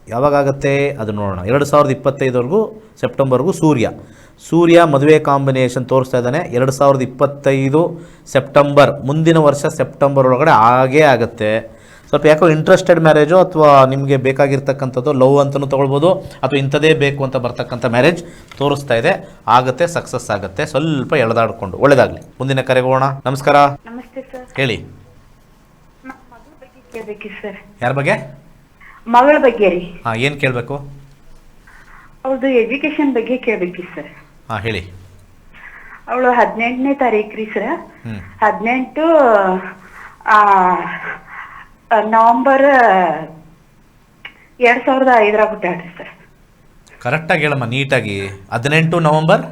ಯಾವಾಗಾಗುತ್ತೆ ಅದು ನೋಡೋಣ. 2025ವರೆಗೂ ಸೆಪ್ಟೆಂಬರ್ಗೂ ಸೂರ್ಯ ಮದುವೆ ಕಾಂಬಿನೇಷನ್ ತೋರಿಸ್ತಾ ಇದ್ದಾನೆ. 2025 ಸೆಪ್ಟೆಂಬರ್, ಮುಂದಿನ ವರ್ಷ ಸೆಪ್ಟೆಂಬರ್ ಒಳಗಡೆ ಆಗೇ ಆಗುತ್ತೆ. ಸ್ವಲ್ಪ ಯಾಕೋ ಇಂಟ್ರೆಸ್ಟೆಡ್ ಮ್ಯಾರೇಜು ಅಥವಾ ನಿಮಗೆ ಬೇಕಾಗಿರ್ತಕ್ಕಂಥದ್ದು ಲವ್ ಅಂತಲೂ ತೊಗೊಳ್ಬೋದು, ಅಥವಾ ಇಂಥದೇ ಬೇಕು ಅಂತ ಬರ್ತಕ್ಕಂಥ ಮ್ಯಾರೇಜ್ ತೋರಿಸ್ತಾ ಇದೆ. ಆಗುತ್ತೆ, ಸಕ್ಸಸ್ ಆಗುತ್ತೆ. ಸ್ವಲ್ಪ ಎಳೆದಾಡಿಕೊಂಡು. ಒಳ್ಳೆಯದಾಗಲಿ. ಮುಂದಿನ ಕರೆಗೋಣ. ನಮಸ್ಕಾರ. ನಮಸ್ತೆ ಸರ್. ಹೇಳಿ. ಮಗಳ ಬಗ್ಗೆ ಕೇಳಬೇಕಿತ್ತು ಸರ್. ಯಾರ ಬಗ್ಗೆ? ಮಗಳ ಬಗ್ಗೆ ರೀ. ಹಾಂ, ಏನು ಕೇಳಬೇಕು? ಅವ್ರದ್ದು ಎಜುಕೇಶನ್ ಬಗ್ಗೆ ಕೇಳಬೇಕಿತ್ತು ಸರ್. ಹಾಂ, ಹೇಳಿ. ಅವಳು 18ನೇ ತಾರೀಕು ರೀ ಸರ್. 18 November 2005 ಹುಟ್ಟಾಡ್ರಿ sir. ಕರೆಕ್ಟಾಗಿ ಹೇಳಮ್ಮ, ನೀಟಾಗಿ. 18 ನವೆಂಬರ್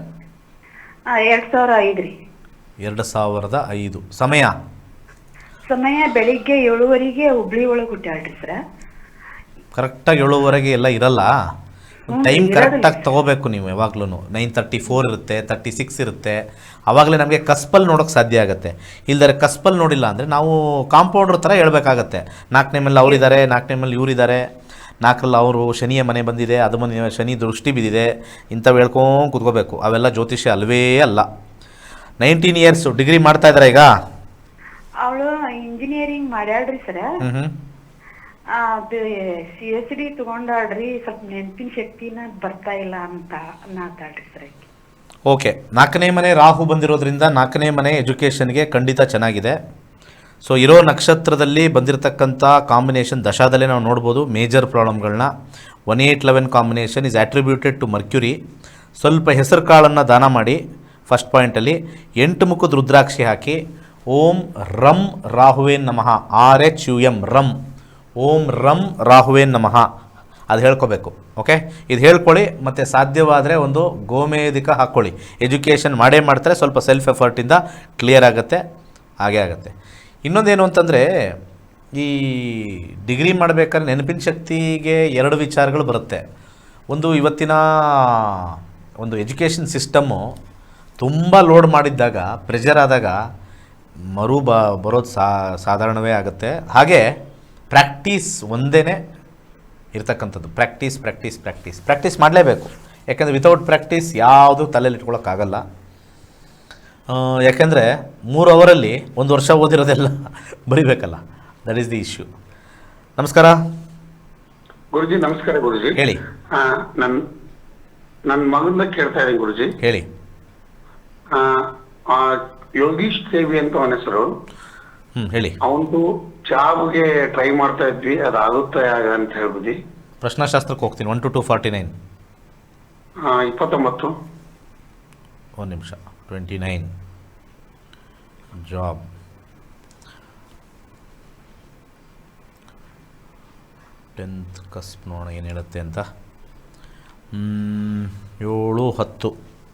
2005 ರೀ. 2005. ಸಮಯ ಬೆಳಿಗ್ಗೆ 7:00 ಹುಬ್ಳಿ ಒಳಗೆ ಹುಟ್ಟಾಡ್ರಿ ಸರ್. ಕರೆಕ್ಟಾಗಿ 7:00 ಎಲ್ಲ ಇರಲ್ಲ. ಟೈಮ್ ಕರೆಕ್ಟಾಗಿ ತೊಗೋಬೇಕು ನೀವು. ಯಾವಾಗ್ಲೂ 9:34 ಇರುತ್ತೆ, 36 ಇರುತ್ತೆ. ಆವಾಗಲೇ ನಮಗೆ ಕಸ್ಪಲ್ಲಿ ನೋಡೋಕ್ಕೆ ಸಾಧ್ಯ ಆಗುತ್ತೆ. ಇಲ್ದರೆ ಕಸ್ಪಲ್ಲಿ ನೋಡಿಲ್ಲ ಅಂದರೆ ನಾವು ಕಾಂಪೌಂಡ್ರ್ ಥರ ಹೇಳ್ಬೇಕಾಗತ್ತೆ. 4ನೇ ಮೇಲೆ ಅವರಿದ್ದಾರೆ, 4ನೇ ಮೇಲೆ ಇವರಿದ್ದಾರೆ, 4ರಲ್ಲಿ ಅವರು ಶನಿಯ ಮನೆ ಬಂದಿದೆ, ಅದು ಮನೆ ಶನಿ ದೃಷ್ಟಿ ಬಿದ್ದಿದೆ, ಇಂಥವು ಹೇಳ್ಕೊಂಡು ಕೂತ್ಕೋಬೇಕು. ಅವೆಲ್ಲ ಜ್ಯೋತಿಷ್ಯ ಅಲ್ವೇ ಅಲ್ಲ. 19 ಇಯರ್ಸು ಡಿಗ್ರಿ ಮಾಡ್ತಾ ಇದ್ದಾರೆ ಈಗ. ಅವಳು ಇಂಜಿನಿಯರಿಂಗ್ ಮಾಡ್ಯಾಳ್ರಿ ಸರ್. ಅದು CSD ತಗೊಂಡಾಳ್ರಿ. ಸ್ವಲ್ಪ ನೆನಪಿನ ಶಕ್ತಿನ ಬರ್ತಾ ಇಲ್ಲ ಅಂತ ಅನ್ನತಾಳ್ರಿ ಸರ್. ಓಕೆ. 4ನೇ ಮನೆ ರಾಹು ಬಂದಿರೋದ್ರಿಂದ 4ನೇ ಮನೆ ಎಜುಕೇಷನ್ಗೆ ಖಂಡಿತ ಚೆನ್ನಾಗಿದೆ. ಸೊ ಇರೋ ನಕ್ಷತ್ರದಲ್ಲಿ ಬಂದಿರತಕ್ಕಂಥ ಕಾಂಬಿನೇಷನ್ ದಶಾದಲ್ಲೇ ನಾವು ನೋಡ್ಬೋದು ಮೇಜರ್ ಪ್ರಾಬ್ಲಮ್ಗಳನ್ನ. 1811 combination is attributed to Mercury. ಸ್ವಲ್ಪ ಹೆಸರು ಕಾಳನ್ನು ದಾನ ಮಾಡಿ. ಫಸ್ಟ್ ಪಾಯಿಂಟಲ್ಲಿ 8 ಮುಖದ ರುದ್ರಾಕ್ಷಿ ಹಾಕಿ ಓಂ ರಂ ರಾಹುವೇನ್ ನಮಃ, RHUM ರಂ, ಓಂ ರಂ ರಾಹುವೇನ್ ನಮಃ ಅದು ಹೇಳ್ಕೊಬೇಕು. ಓಕೆ, ಇದು ಹೇಳ್ಕೊಳ್ಳಿ. ಮತ್ತು ಸಾಧ್ಯವಾದರೆ ಒಂದು ಗೋಮೇಧಿಕ ಹಾಕ್ಕೊಳ್ಳಿ. ಎಜುಕೇಷನ್ ಮಾಡೇ ಮಾಡ್ತಾರೆ, ಸ್ವಲ್ಪ ಸೆಲ್ಫ್ ಎಫರ್ಟಿಂದ ಕ್ಲಿಯರ್ ಆಗುತ್ತೆ, ಹಾಗೇ ಆಗುತ್ತೆ. ಇನ್ನೊಂದೇನು ಅಂತಂದರೆ, ಈ ಡಿಗ್ರಿ ಮಾಡಬೇಕಾದ್ರೆ ನೆನಪಿನ ಶಕ್ತಿಗೆ 2 ವಿಚಾರಗಳು ಬರುತ್ತೆ. ಒಂದು, ಇವತ್ತಿನ ಒಂದು ಎಜುಕೇಷನ್ ಸಿಸ್ಟಮ್ಮು ತುಂಬ ಲೋಡ್ ಮಾಡಿದ್ದಾಗ, ಪ್ರೆಷರ್ ಆದಾಗ ಬರೋದು ಸಾಧಾರಣವೇ ಆಗುತ್ತೆ. ಹಾಗೆ ಪ್ರಾಕ್ಟೀಸ್ ಒಂದೇ ಇರ್ತಕ್ಕಂಥದ್ದು. ಪ್ರಾಕ್ಟೀಸ್ ಮಾಡಲೇಬೇಕು. ಯಾಕಂದರೆ ವಿತೌಟ್ ಪ್ರಾಕ್ಟೀಸ್ ಯಾವುದು ತಲೆಯಲ್ಲಿ ಇಟ್ಕೊಳ್ಳೋಕ್ಕಾಗಲ್ಲ. ಯಾಕೆಂದರೆ 3 ಅವರಲ್ಲಿ 1 ವರ್ಷ ಓದಿರೋದೆಲ್ಲ ಬರಿಬೇಕಲ್ಲ, ದಟ್ ಈಸ್ ದಿ ಇಶ್ಯೂ. ನಮಸ್ಕಾರ ಗುರುಜಿ. ನಮಸ್ಕಾರ ಗುರುಜಿ. ಹೇಳಿ. ನನ್ನ ಮಗನ ಕೇಳ್ತಾ ಇದ್ದೀನಿ ಗುರುಜಿ. ಹೇಳಿ. ಯೋಗೀಶ್ ದೇವಿ ಅಂತ ಅವನ ಹೆಸರು. ಹೇಳಿ. ಅವನು ಜಾಬ್ಗೆ ಟ್ರೈ ಮಾಡ್ತಾ ಇದ್ವಿ, ಅದಾಗುತ್ತೆ ಅಂತ ಹೇಳ್ಬುದಿ. ಪ್ರಶ್ನಾಶಾಸ್ತ್ರಕ್ಕೆ ಹೋಗ್ತೀನಿ. 1 to 249. 29. ಒಂದು ನಿಮಿಷ. 29 ಜಾಬ್. ಟೆಂತ್ ಕಸ್ಪ್ ನೋಡೋಣ ಏನು ಹೇಳುತ್ತೆ ಅಂತ. 7, 10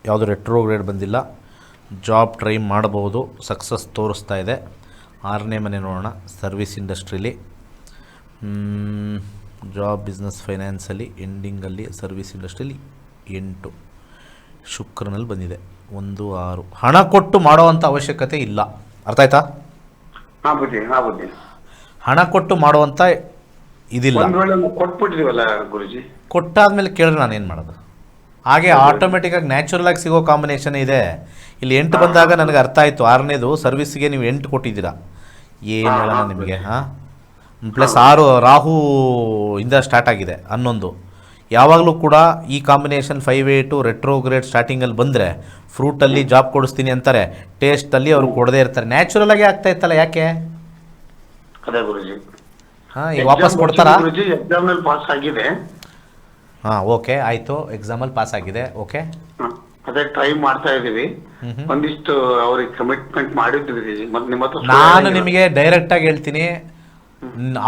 ಯಾವುದು ರೆಟ್ರೋಗ್ರೇಡ್ ಬಂದಿಲ್ಲ. ಜಾಬ್ ಟ್ರೈ ಮಾಡಬಹುದು, ಸಕ್ಸಸ್ ತೋರಿಸ್ತಾ ಇದೆ. 6ನೇ ಮನೆ ನೋಡೋಣ. ಸರ್ವಿಸ್ ಇಂಡಸ್ಟ್ರೀಲಿ ಜಾಬ್, ಬಿಸ್ನೆಸ್, ಫೈನಾನ್ಸಲ್ಲಿ ಎಂಡಿಂಗಲ್ಲಿ, ಸರ್ವಿಸ್ ಇಂಡಸ್ಟ್ರೀಲಿ 8 ಶುಕ್ರನಲ್ಲಿ ಬಂದಿದೆ. 1, 6 ಹಣ ಕೊಟ್ಟು ಮಾಡೋವಂಥ ಅವಶ್ಯಕತೆ ಇಲ್ಲ. ಅರ್ಥ ಆಯ್ತಾ? ಹಣ ಕೊಟ್ಟು ಮಾಡುವಂಥ ಇದಿಲ್ಲ. ಕೊಟ್ಬಿಟ್ಟಿದೀವಲ್ಲ ಗುರುಜಿ. ಕೊಟ್ಟಾದ್ಮೇಲೆ ಕೇಳಿದ್ರೆ ನಾನೇನು ಮಾಡೋದು? ಹಾಗೆ ಆಟೋಮೆಟಿಕ್ಕಾಗಿ ನ್ಯಾಚುರಲಾಗಿ ಸಿಗೋ ಕಾಂಬಿನೇಷನ್ ಇದೆ. ಇಲ್ಲಿ 8 ಬಂದಾಗ ನನಗೆ ಅರ್ಥ ಆಯಿತು. 6ನೇದು ಸರ್ವಿಸ್ಗೆ ನೀವು 8 ಕೊಟ್ಟಿದ್ದೀರಾ. ಏನು ಹೇಳೋಣ ನಿಮಗೆ? ಪ್ಲಸ್ 6 ರಾಹು ಇಂದ ಸ್ಟಾರ್ಟ್ ಆಗಿದೆ. 11 ಯಾವಾಗಲೂ ಕೂಡ ಈ ಕಾಂಬಿನೇಷನ್ 5-8 ರೆಟ್ರೋಗ್ರೇಡ್ ಸ್ಟಾರ್ಟಿಂಗಲ್ಲಿ ಬಂದರೆ ಫ್ರೂಟಲ್ಲಿ ಜಾಬ್ ಕೊಡಿಸ್ತೀನಿ ಅಂತಾರೆ, ಟೇಸ್ಟಲ್ಲಿ ಅವ್ರು ಕೊಡದೇ ಇರ್ತಾರೆ. ನ್ಯಾಚುರಲಾಗಿ ಆಗ್ತಾ ಇತ್ತಲ್ಲ, ಯಾಕೆ? ಅದೇ ಗುರುಜಿ. ಈಗ ವಾಪಸ್ ಕೊಡ್ತಾರಾ? ಎಕ್ಸಾಮ್ನಲ್ಲಿ ಪಾಸ್ ಆಗಿದೆ. ಓಕೆ, ಆಯಿತು. ಎಕ್ಸಾಮಲ್ಲಿ ಪಾಸ್ ಆಗಿದೆ. ಓಕೆ, ಅದೇ ಟ್ರೈ ಮಾಡ್ತಾ ಇದ್ದೀವಿ. ಒಂದಿಷ್ಟು ಅವ್ರಿಗೆ ಕಮಿಟ್ಮೆಂಟ್ ಮಾಡಿದ್ವಿ. ಮತ್ತೆ ನಿಮ್ಮ ಹತ್ರ ನಾನು ನಿಮಗೆ ಡೈರೆಕ್ಟಾಗಿ ಹೇಳ್ತೀನಿ,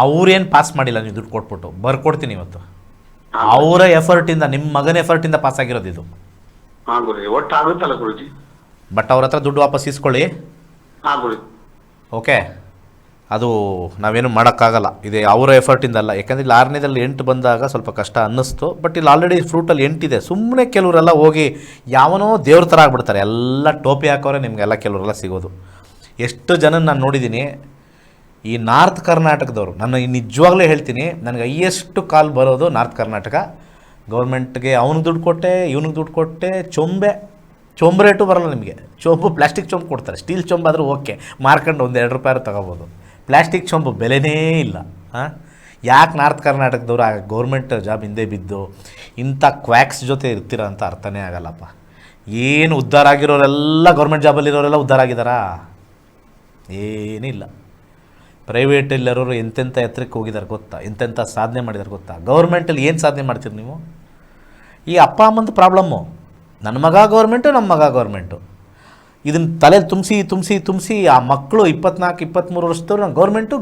ಅವ್ರೇನು ಪಾಸ್ ಮಾಡಿಲ್ಲ. ನೀವು ದುಡ್ಡು ಕೊಟ್ಬಿಟ್ಟು ಬರ್ಕೊಡ್ತೀನಿ ಇವತ್ತು. ಅವರ ಎಫರ್ಟಿಂದ, ನಿಮ್ಮ ಮಗನ ಎಫರ್ಟಿಂದ ಪಾಸ್ ಆಗಿರೋದು ಇದು. ಗುರುಜಿ, ಒಟ್ಟು ಆಗುತ್ತಲ್ಲ ಗುರುಜಿ. ಬಟ್ ಅವ್ರ ಹತ್ರ ದುಡ್ಡು ವಾಪಸ್ ಇಸ್ಕೊಳ್ಳಿ. ಗುರುಜಿ. ಓಕೆ, ಅದು ನಾವೇನು ಮಾಡೋಕ್ಕಾಗಲ್ಲ. ಇದು ಅವರ ಎಫರ್ಟಿಂದ ಅಲ್ಲ. ಯಾಕಂದರೆ ಇಲ್ಲಿ 6ನೇದಲ್ಲಿ 8 ಬಂದಾಗ ಸ್ವಲ್ಪ ಕಷ್ಟ ಅನ್ನಿಸ್ತು. ಬಟ್ ಇಲ್ಲಿ ಆಲ್ರೆಡಿ ಫ್ರೂಟಲ್ಲಿ 8 ಇದೆ. ಸುಮ್ಮನೆ ಕೆಲವರೆಲ್ಲ ಹೋಗಿ ಯಾವನೋ ದೇವ್ರ ಥರ ಆಗ್ಬಿಡ್ತಾರೆ. ಎಲ್ಲ ಟೋಪಿ ಹಾಕೋರೆ ನಿಮಗೆಲ್ಲ ಕೆಲವರೆಲ್ಲ ಸಿಗೋದು. ಎಷ್ಟು ಜನ ನಾನು ನೋಡಿದ್ದೀನಿ ಈ ನಾರ್ತ್ ಕರ್ನಾಟಕದವರು. ನಾನು ನಿಜವಾಗ್ಲೂ ಹೇಳ್ತೀನಿ, ನನಗೆ ಹೈಯೆಸ್ಟ್ ಕಾಲ್ ಬರೋದು ನಾರ್ತ್ ಕರ್ನಾಟಕ. ಗೌರ್ಮೆಂಟ್ಗೆ ಅವ್ನಿಗೆ ದುಡ್ಡು ಕೊಟ್ಟೆ, ಇವ್ನಿಗೆ ದುಡ್ಡು ಕೊಟ್ಟೆ. ಚೊಂಬು ರೇಟು ಬರೋಲ್ಲ ನಿಮಗೆ. ಚೊಂಬು ಪ್ಲಾಸ್ಟಿಕ್ ಚೊಂಬು ಕೊಡ್ತಾರೆ. ಸ್ಟೀಲ್ ಚೊಂಬು ಆದರೂ ಓಕೆ, ಮಾರ್ಕೊಂಡು 1-2 ರೂಪಾಯಿ ತೊಗೋಬೋದು. ಪ್ಲಾಸ್ಟಿಕ್ ಚೊಂಬು ಬೆಲೆನೇ ಇಲ್ಲ. ಯಾಕೆ ನಾರ್ತ್ ಕರ್ನಾಟಕದವ್ರು ಆ ಗೌರ್ಮೆಂಟ್ ಜಾಬ್ ಹಿಂದೆ ಬಿದ್ದು ಇಂಥ ಕ್ವ್ಯಾಕ್ಸ್ ಜೊತೆ ಇರ್ತೀರ ಅಂತ ಅರ್ಥನೇ ಆಗಲ್ಲಪ್ಪ. ಏನು ಉದ್ಧಾರ ಆಗಿರೋರೆಲ್ಲ ಗೌರ್ಮೆಂಟ್ ಜಾಬಲ್ಲಿರೋರೆಲ್ಲ ಉದ್ಧಾರ ಆಗಿದ್ದಾರಾ? ಏನಿಲ್ಲ. ಪ್ರೈವೇಟಲ್ಲಿರೋರು ಎಂತೆಂಥ ಎತ್ತರಕ್ಕೆ ಹೋಗಿದ್ದಾರೆ ಗೊತ್ತಾ? ಎಂತೆಂಥ ಸಾಧನೆ ಮಾಡಿದ್ದಾರೆ ಗೊತ್ತಾ? ಗೌರ್ಮೆಂಟಲ್ಲಿ ಏನು ಸಾಧನೆ ಮಾಡ್ತೀರಿ ನೀವು? ಈ ಅಪ್ಪ ಅಮ್ಮಂದು ಪ್ರಾಬ್ಲಮ್ಮು. ನನ್ನ ಮಗ ಗೌರ್ಮೆಂಟು, ನಮ್ಮ ಮಗ ಗೌರ್ಮೆಂಟು. ಇದನ್ನು ತಲೆ ತುಂಬಿಸಿ ಆ ಮಕ್ಕಳು 24-23 ವರ್ಷದವ್ರು ನಾನು ಗೌರ್ಮೆಂಟು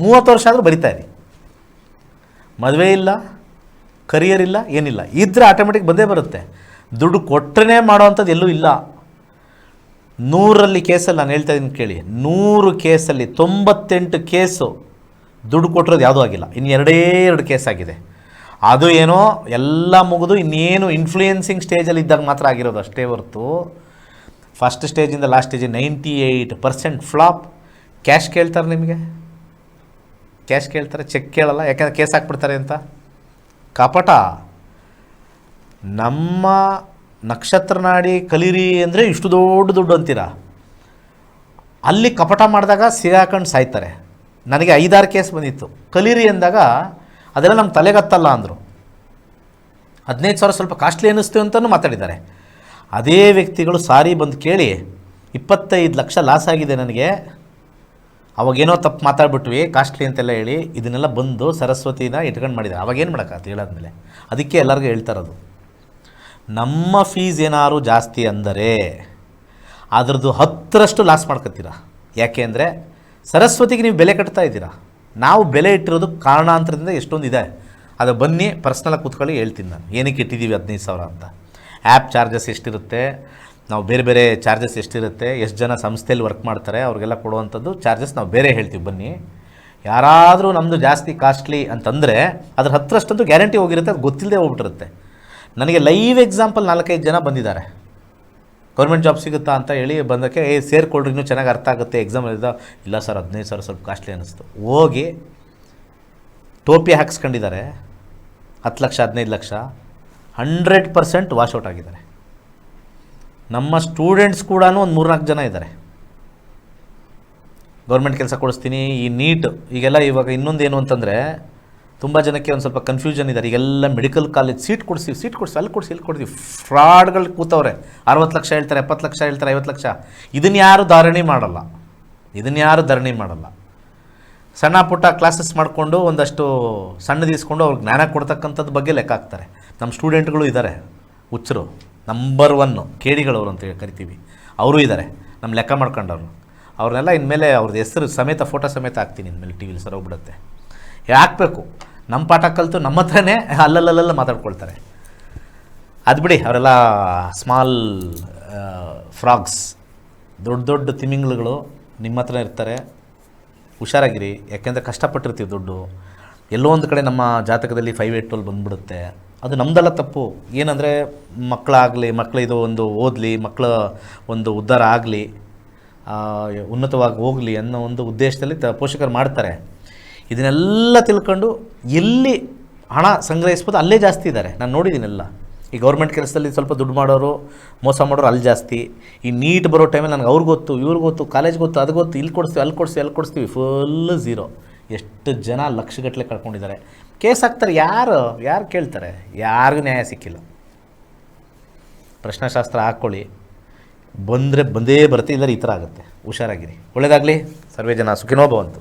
30 ವರ್ಷ ಆದರೂ ಬರಿತಾ ಇದ್ದೀನಿ. ಮದುವೆ ಇಲ್ಲ, ಕರಿಯರ್ ಇಲ್ಲ, ಏನಿಲ್ಲ. ಇದ್ದರೆ ಆಟೋಮೆಟಿಕ್ ಬಂದೇ ಬರುತ್ತೆ. ದುಡ್ಡು ಕೊಟ್ಟರೆ ಮಾಡೋವಂಥದ್ದು ಎಲ್ಲೂ ಇಲ್ಲ. 100ರಲ್ಲಿ ಕೇಸಲ್ಲಿ ನಾನು ಹೇಳ್ತಾ ಇದ್ದೀನಿ ಕೇಳಿ, 100 ಕೇಸಲ್ಲಿ 98 ಕೇಸು ದುಡ್ಡು ಕೊಟ್ಟಿರೋದು ಯಾವುದೂ ಆಗಿಲ್ಲ. ಇನ್ನು 2 ಕೇಸ್ ಆಗಿದೆ. ಅದು ಏನೋ ಎಲ್ಲ ಮುಗಿದು ಇನ್ನೇನು ಇನ್ಫ್ಲೂಯೆನ್ಸಿಂಗ್ ಸ್ಟೇಜಲ್ಲಿ ಇದ್ದಾಗ ಮಾತ್ರ ಆಗಿರೋದು ಅಷ್ಟೇ ಹೊರತು ಫಸ್ಟ್ ಸ್ಟೇಜಿಂದ ಲಾಸ್ಟ್ ಸ್ಟೇಜಿಗೆ 98% ಫ್ಲಾಪ್. ಕ್ಯಾಶ್ ಕೇಳ್ತಾರೆ ನಿಮಗೆ, ಕ್ಯಾಶ್ ಕೇಳ್ತಾರೆ, ಚೆಕ್ ಕೇಳಲ್ಲ. ಯಾಕೆಂದರೆ ಕೇಸ್ ಹಾಕ್ಬಿಡ್ತಾರೆ ಅಂತ. ಕಪಟ. ನಮ್ಮ ನಕ್ಷತ್ರ ನಾಡಿ ಕಲೀರಿ ಅಂದರೆ ಇಷ್ಟು ದೊಡ್ಡ ದುಡ್ಡು ಅಂತೀರಾ. ಅಲ್ಲಿ ಕಪಟ ಮಾಡಿದಾಗ ಸಿಗಾಕೊಂಡು ಸಾಯ್ತಾರೆ. ನನಗೆ 5-6 ಕೇಸ್ ಬಂದಿತ್ತು. ಕಲೀರಿ ಅಂದಾಗ ಅದೆಲ್ಲ ನಮ್ಮ ತಲೆಗತ್ತಲ್ಲ ಅಂದರು. 15,000 ಸ್ವಲ್ಪ ಕಾಸ್ಟ್ಲಿ ಅನ್ನಿಸ್ತು ಅಂತಲೂ ಮಾತಾಡಿದ್ದಾರೆ. ಅದೇ ವ್ಯಕ್ತಿಗಳು ಸಾರಿ ಬಂದು ಕೇಳಿ 25 ಲಕ್ಷ ಲಾಸ್ ಆಗಿದೆ ನನಗೆ, ಅವಾಗೇನೋ ತಪ್ಪು ಮಾತಾಡ್ಬಿಟ್ವಿ, ಕಾಸ್ಟ್ಲಿ ಅಂತೆಲ್ಲ ಹೇಳಿ ಇದನ್ನೆಲ್ಲ ಬಂದು ಸರಸ್ವತಿನ ಇಟ್ಕೊಂಡು ಮಾಡಿದ್ದಾರೆ. ಅವಾಗೇನು ಮಾಡೋಕ್ಕಾಗತ್ತೆ ಹೇಳಾದ್ಮೇಲೆ? ಅದಕ್ಕೆ ಎಲ್ಲರಿಗೂ ಹೇಳ್ತಾರದು, ನಮ್ಮ ಫೀಸ್ ಏನಾದ್ರು ಜಾಸ್ತಿ ಅಂದರೆ ಅದರದ್ದು 10ರಷ್ಟು ಲಾಸ್ ಮಾಡ್ಕೊತೀರ. ಯಾಕೆ ಅಂದರೆ ಸರಸ್ವತಿಗೆ ನೀವು ಬೆಲೆ ಕಟ್ತಾ ಇದ್ದೀರಾ. ನಾವು ಬೆಲೆ ಇಟ್ಟಿರೋದು ಕಾರಣಾಂತರದಿಂದ ಎಷ್ಟೊಂದು ಇದೆ. ಅದು ಬನ್ನಿ ಪರ್ಸ್ನಲಾಗಿ ಕೂತ್ಕೊಳ್ಳಿ, ಹೇಳ್ತೀನಿ ನಾನು ಏನಕ್ಕೆ ಇಟ್ಟಿದ್ದೀವಿ 15,000 ಅಂತ. ಆ್ಯಪ್ ಚಾರ್ಜಸ್ ಎಷ್ಟಿರುತ್ತೆ, ನಾವು ಬೇರೆ ಬೇರೆ ಚಾರ್ಜಸ್ ಎಷ್ಟಿರುತ್ತೆ, ಎಷ್ಟು ಜನ ಸಂಸ್ಥೆಯಲ್ಲಿ ವರ್ಕ್ ಮಾಡ್ತಾರೆ ಅವ್ರಿಗೆಲ್ಲ ಕೊಡುವಂಥದ್ದು ಚಾರ್ಜಸ್ ನಾವು ಬೇರೆ ಹೇಳ್ತೀವಿ. ಬನ್ನಿ, ಯಾರಾದರೂ ನಮ್ಮದು ಜಾಸ್ತಿ ಕಾಸ್ಟ್ಲಿ ಅಂತಂದರೆ ಅದ್ರ 10ರಷ್ಟಂತೂ ಗ್ಯಾರಂಟಿ ಹೋಗಿರುತ್ತೆ. ಅದು ಗೊತ್ತಿಲ್ಲದೆ ಹೋಗ್ಬಿಟ್ಟಿರುತ್ತೆ. ನನಗೆ ಲೈವ್ ಎಕ್ಸಾಂಪಲ್ 4-5 ಜನ ಬಂದಿದ್ದಾರೆ. ಗೌರ್ಮೆಂಟ್ ಜಾಬ್ ಸಿಗುತ್ತಾ ಅಂತ ಹೇಳಿ ಬಂದಕ್ಕೆ ಸೇರಿಕೊಳ್ರಿ ಇನ್ನೂ ಚೆನ್ನಾಗಿ ಅರ್ಥ ಆಗುತ್ತೆ ಎಕ್ಸಾಮ್ ಇಲ್ಲ ಸರ್ 15,000 ಸ್ವಲ್ಪ ಕಾಸ್ಟ್ಲಿ ಅನ್ನಿಸ್ತು. ಹೋಗಿ ಟೋಪಿ ಹಾಕ್ಸ್ಕೊಂಡಿದ್ದಾರೆ. 10 ಲಕ್ಷ 15 ಲಕ್ಷ 100% ವಾಶೌಟ್ ಆಗಿದ್ದಾರೆ. ನಮ್ಮ ಸ್ಟೂಡೆಂಟ್ಸ್ ಕೂಡ ಒಂದು 3-4 ಜನ ಇದ್ದಾರೆ. ಗೌರ್ಮೆಂಟ್ ಕೆಲಸ ಕೊಡಿಸ್ತೀನಿ, ಈ ನೀಟ್ ಈಗೆಲ್ಲ ಇವಾಗ ಇನ್ನೊಂದೇನು ಅಂತಂದರೆ ತುಂಬ ಜನಕ್ಕೆ ಒಂದು ಸ್ವಲ್ಪ ಕನ್ಫ್ಯೂಷನ್ ಇದ್ದಾರೆ. ಈಗೆಲ್ಲ ಮೆಡಿಕಲ್ ಕಾಲೇಜ್ ಸೀಟ್ ಕೊಡಿಸ್ತೀವಿ ಅಲ್ಲಿ ಕೊಡಿಸಿ ಇಲ್ಲಿ ಕೊಡ್ತೀವಿ. ಫ್ರಾಡ್ಗಳು ಕೂತವ್ರೆ. 60 ಲಕ್ಷ ಹೇಳ್ತಾರೆ, 70 ಲಕ್ಷ ಹೇಳ್ತಾರೆ, 50 ಲಕ್ಷ. ಇದನ್ನು ಯಾರು ಧಾರಣೆ ಮಾಡಲ್ಲ. ಸಣ್ಣ ಪುಟ್ಟ ಕ್ಲಾಸಸ್ ಮಾಡಿಕೊಂಡು ಒಂದಷ್ಟು ಸಣ್ಣದಿಸ್ಕೊಂಡು ಅವ್ರಿಗೆ ಜ್ಞಾನ ಕೊಡ್ತಕ್ಕಂಥದ್ದು ಬಗ್ಗೆ ಲೆಕ್ಕ ಹಾಕ್ತಾರೆ. ನಮ್ಮ ಸ್ಟೂಡೆಂಟ್ಗಳು ಇದ್ದಾರೆ, ಹುಚ್ಚರು, ನಂಬರ್ 1 ಕೇಡಿಗಳವರು ಅಂತೇಳಿ ಕರಿತೀವಿ, ಅವರು ಇದ್ದಾರೆ ನಮ್ಮ ಲೆಕ್ಕ ಮಾಡ್ಕೊಂಡವ್ರು. ಅವ್ರನ್ನೆಲ್ಲ ಇನ್ಮೇಲೆ ಅವ್ರದ್ದು ಹೆಸರು ಸಮೇತ ಫೋಟೋ ಸಮೇತ ಹಾಕ್ತೀನಿ ಇನ್ಮೇಲೆ ಟಿ ವಿಲಿ ಸರೋಗ್ಬಿಡುತ್ತೆ. ಹಾಕಬೇಕು. ನಮ್ಮ ಪಾಠ ಕಲಿತು ನಮ್ಮ ಹತ್ರನೇ ಅಲ್ಲಲ್ಲ ಮಾತಾಡ್ಕೊಳ್ತಾರೆ. ಅದು ಬಿಡಿ, ಅವರೆಲ್ಲ ಸ್ಮಾಲ್ ಫ್ರಾಗ್ಸ್, ದೊಡ್ಡ ತಿಮಿಂಗ್ಳುಗಳು ನಿಮ್ಮ ಹತ್ರ ಇರ್ತಾರೆ. ಹುಷಾರಾಗಿರಿ, ಯಾಕೆಂದರೆ ಕಷ್ಟಪಟ್ಟಿರ್ತೀವಿ ದುಡ್ಡು. ಎಲ್ಲೋ ಒಂದು ಕಡೆ ನಮ್ಮ ಜಾತಕದಲ್ಲಿ 5, 8, 12 ಬಂದುಬಿಡುತ್ತೆ. ಅದು ನಮ್ಮದೆಲ್ಲ ತಪ್ಪು. ಏನಂದರೆ ಮಕ್ಕಳಿದು ಒಂದು ಓದಲಿ, ಮಕ್ಕಳ ಒಂದು ಉದ್ಧಾರ ಆಗಲಿ, ಉನ್ನತವಾಗಿ ಹೋಗಲಿ ಅನ್ನೋ ಒಂದು ಉದ್ದೇಶದಲ್ಲಿ ಪೋಷಕರು ಮಾಡ್ತಾರೆ. ಇದನ್ನೆಲ್ಲ ತಿಳ್ಕೊಂಡು ಎಲ್ಲಿ ಹಣ ಸಂಗ್ರಹಿಸ್ಬೋದು ಅಲ್ಲೇ ಜಾಸ್ತಿ ಇದ್ದಾರೆ. ನಾನು ನೋಡಿದ್ದೀನೆಲ್ಲ. ಈ ಗೌರ್ಮೆಂಟ್ ಕೆಲಸದಲ್ಲಿ ಸ್ವಲ್ಪ ದುಡ್ಡು ಮಾಡೋರು, ಮೋಸ ಮಾಡೋರು ಅಲ್ಲಿ ಜಾಸ್ತಿ. ಈ ನೀಟ್ ಬರೋ ಟೈಮಲ್ಲಿ ನನಗೆ ಅವ್ರಿಗೆ ಗೊತ್ತು, ಇವ್ರಿಗೆ ಗೊತ್ತು, ಕಾಲೇಜ್ ಗೊತ್ತು, ಅದು ಗೊತ್ತು, ಇಲ್ಲಿ ಕೊಡಿಸ್ತೀವಿ, ಅಲ್ಲಿ ಕೊಡಿಸ್ತೀವಿ, ಫುಲ್ ಝೀರೋ. ಎಷ್ಟು ಜನ ಲಕ್ಷಗಟ್ಟಲೆ ಕಳ್ಕೊಂಡಿದ್ದಾರೆ. ಕೇಸ್ ಹಾಕ್ತಾರೆ. ಯಾರು ಕೇಳ್ತಾರೆ? ಯಾರಿಗೂ ನ್ಯಾಯ ಸಿಕ್ಕಿಲ್ಲ. ಪ್ರಶ್ನಾಶಾಸ್ತ್ರ ಹಾಕ್ಕೊಳ್ಳಿ, ಬಂದೇ ಬರುತ್ತೆ, ಇಲ್ಲದ್ರೆ ಈ ಥರ ಆಗುತ್ತೆ. ಹುಷಾರಾಗಿರಿ. ಒಳ್ಳೆಯದಾಗಲಿ. ಸರ್ವೇ ಜನ ಸುಖಿನೋ ಭವಂತು.